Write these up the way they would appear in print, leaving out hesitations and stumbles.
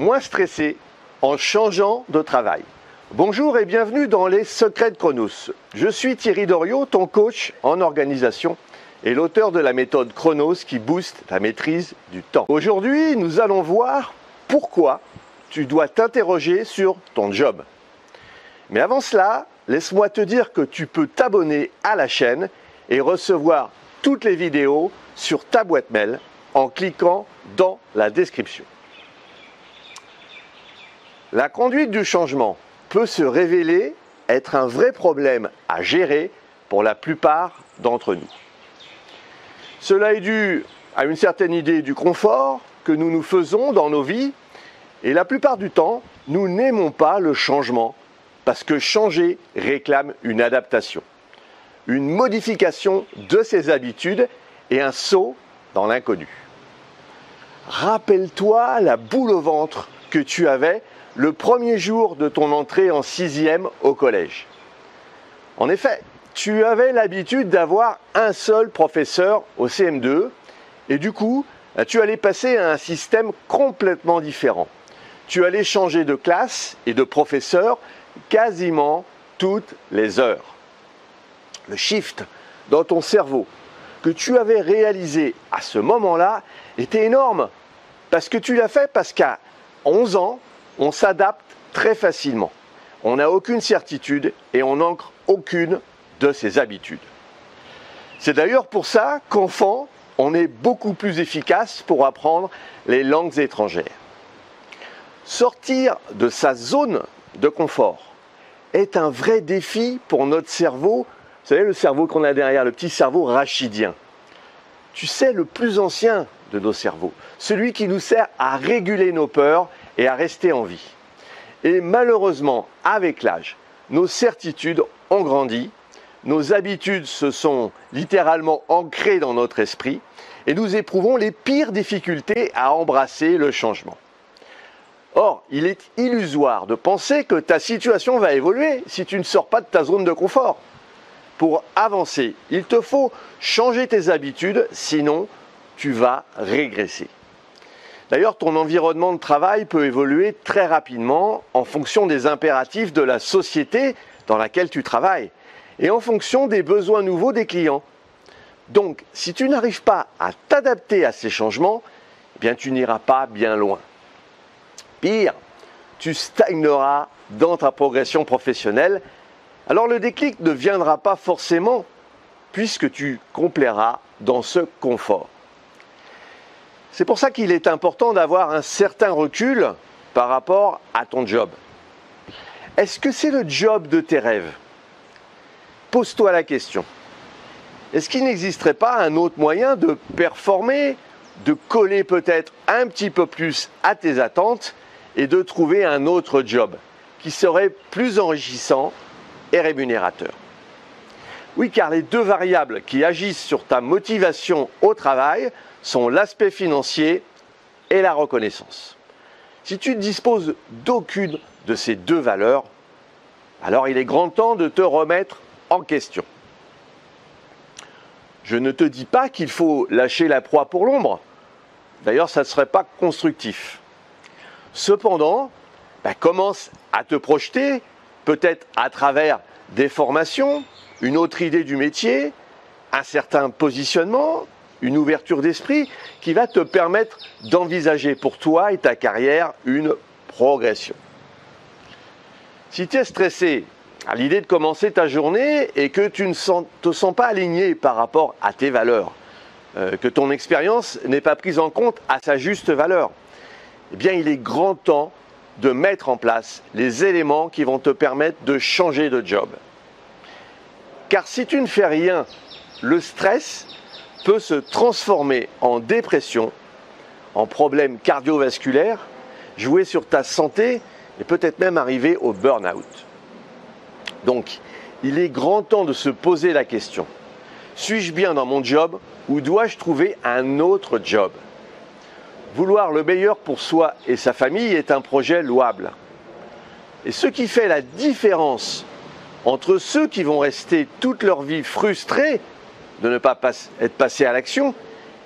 moins stressé en changeant de travail. Bonjour et bienvenue dans les Secrets de Chronos. Je suis Thierry Doriot, ton coach en organisation et l'auteur de la méthode Chronos qui booste la maîtrise du temps. Aujourd'hui, nous allons voir pourquoi tu dois t'interroger sur ton job. Mais avant cela, laisse-moi te dire que tu peux t'abonner à la chaîne et recevoir toutes les vidéos sur ta boîte mail en cliquant dans la description. La conduite du changement peut se révéler être un vrai problème à gérer pour la plupart d'entre nous. Cela est dû à une certaine idée du confort que nous nous faisons dans nos vies et la plupart du temps, nous n'aimons pas le changement parce que changer réclame une adaptation, une modification de ses habitudes et un saut dans l'inconnu. Rappelle-toi la boule au ventre que tu avais le premier jour de ton entrée en 6e au collège. En effet, tu avais l'habitude d'avoir un seul professeur au CM2 et du coup, tu allais passer à un système complètement différent. Tu allais changer de classe et de professeur quasiment toutes les heures. Le shift dans ton cerveau que tu avais réalisé à ce moment-là était énorme parce que tu l'as fait parce qu'à 11 ans, on s'adapte très facilement. On n'a aucune certitude et on n'ancre aucune de ses habitudes. C'est d'ailleurs pour ça qu'enfant, on est beaucoup plus efficace pour apprendre les langues étrangères. Sortir de sa zone de confort est un vrai défi pour notre cerveau. Vous savez, le cerveau qu'on a derrière, le petit cerveau rachidien. Tu sais, le plus ancien de nos cerveaux, celui qui nous sert à réguler nos peurs et à rester en vie. Et malheureusement, avec l'âge, nos certitudes ont grandi, nos habitudes se sont littéralement ancrées dans notre esprit et nous éprouvons les pires difficultés à embrasser le changement. Or, il est illusoire de penser que ta situation va évoluer si tu ne sors pas de ta zone de confort. Pour avancer, il te faut changer tes habitudes, sinon tu vas régresser. D'ailleurs, ton environnement de travail peut évoluer très rapidement en fonction des impératifs de la société dans laquelle tu travailles et en fonction des besoins nouveaux des clients. Donc, si tu n'arrives pas à t'adapter à ces changements, eh bien, tu n'iras pas bien loin. Pire, tu stagneras dans ta progression professionnelle. Alors le déclic ne viendra pas forcément puisque tu complairas dans ce confort. C'est pour ça qu'il est important d'avoir un certain recul par rapport à ton job. Est-ce que c'est le job de tes rêves? Pose-toi la question. Est-ce qu'il n'existerait pas un autre moyen de performer, de coller peut-être un petit peu plus à tes attentes et de trouver un autre job qui serait plus enrichissant et rémunérateur? Oui, car les deux variables qui agissent sur ta motivation au travail sont l'aspect financier et la reconnaissance. Si tu ne disposes d'aucune de ces deux valeurs, alors il est grand temps de te remettre en question. Je ne te dis pas qu'il faut lâcher la proie pour l'ombre. D'ailleurs, ça ne serait pas constructif. Cependant, commence à te projeter, peut-être à travers des formations, une autre idée du métier, un certain positionnement, une ouverture d'esprit qui va te permettre d'envisager pour toi et ta carrière une progression. Si tu es stressé à l'idée de commencer ta journée et que tu ne te sens pas aligné par rapport à tes valeurs, que ton expérience n'est pas prise en compte à sa juste valeur, eh bien il est grand temps de mettre en place les éléments qui vont te permettre de changer de job. Car si tu ne fais rien, le stress peut se transformer en dépression, en problème cardiovasculaire, jouer sur ta santé et peut-être même arriver au burn-out. Donc, il est grand temps de se poser la question. Suis-je bien dans mon job ou dois-je trouver un autre job? Vouloir le meilleur pour soi et sa famille est un projet louable. Et ce qui fait la différence entre ceux qui vont rester toute leur vie frustrés de ne pas être passés à l'action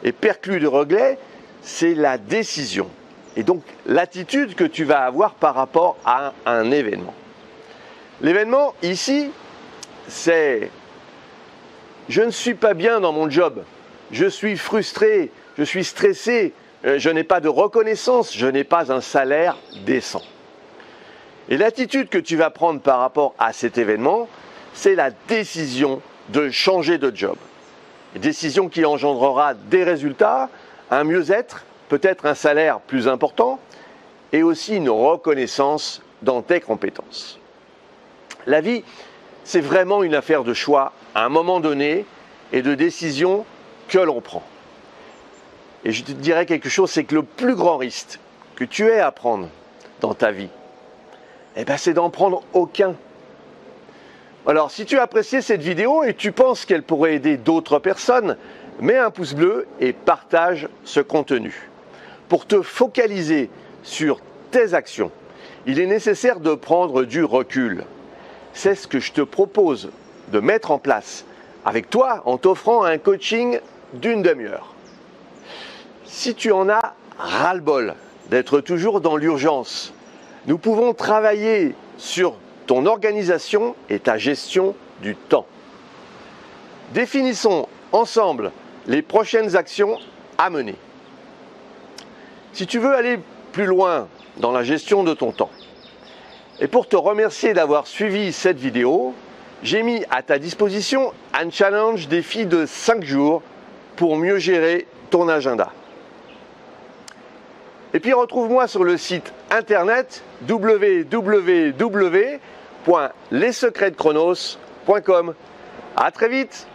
et perclus de regrets, c'est la décision. et donc l'attitude que tu vas avoir par rapport à un événement. L'événement ici, c'est « je ne suis pas bien dans mon job, je suis frustré, je suis stressé, je n'ai pas de reconnaissance, je n'ai pas un salaire décent ». Et l'attitude que tu vas prendre par rapport à cet événement, c'est la décision de changer de job. Une décision qui engendrera des résultats, un mieux-être, peut-être un salaire plus important et aussi une reconnaissance dans tes compétences. La vie, c'est vraiment une affaire de choix à un moment donné et de décision que l'on prend. Et je te dirais quelque chose, c'est que le plus grand risque que tu aies à prendre dans ta vie, c'est d'en prendre aucun. Alors, si tu as apprécié cette vidéo et tu penses qu'elle pourrait aider d'autres personnes, mets un pouce bleu et partage ce contenu. Pour te focaliser sur tes actions, il est nécessaire de prendre du recul. C'est ce que je te propose de mettre en place avec toi en t'offrant un coaching d'une demi-heure. Si tu en as ras-le-bol d'être toujours dans l'urgence, nous pouvons travailler sur ton organisation et ta gestion du temps. Définissons ensemble les prochaines actions à mener. Si tu veux aller plus loin dans la gestion de ton temps, et pour te remercier d'avoir suivi cette vidéo, j'ai mis à ta disposition un challenge défi de 5 jours pour mieux gérer ton agenda. Et puis retrouve-moi sur le site internet www.lessecretsdechronos.com. À très vite!